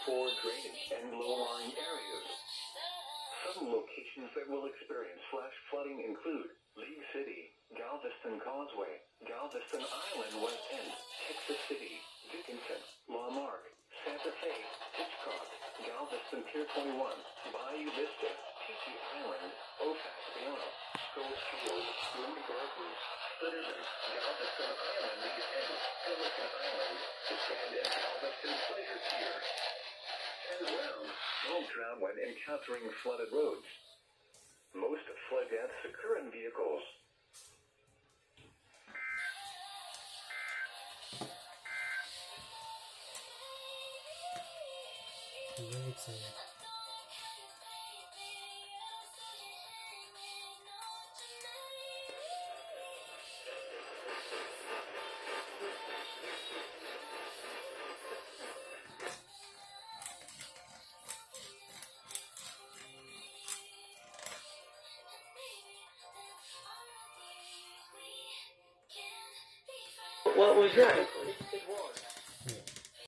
poor drainage and low-lying areas. Some locations that will experience flash flooding include League City, Galveston Causeway, Galveston Island West End, Texas City, Dickinson, La Marque, Santa Fe, Hitchcock, Galveston Pier 21, Bayou Vista, Tiki Island, Ofac-Bayona, Schofield, Moon Gardens, Sutterton, Galveston Island League End, Pelican Island, and Galveston Pleasure Pier. And around, don't drown when encountering flooded roads. Most flood deaths occur in vehicles. What was that? It was.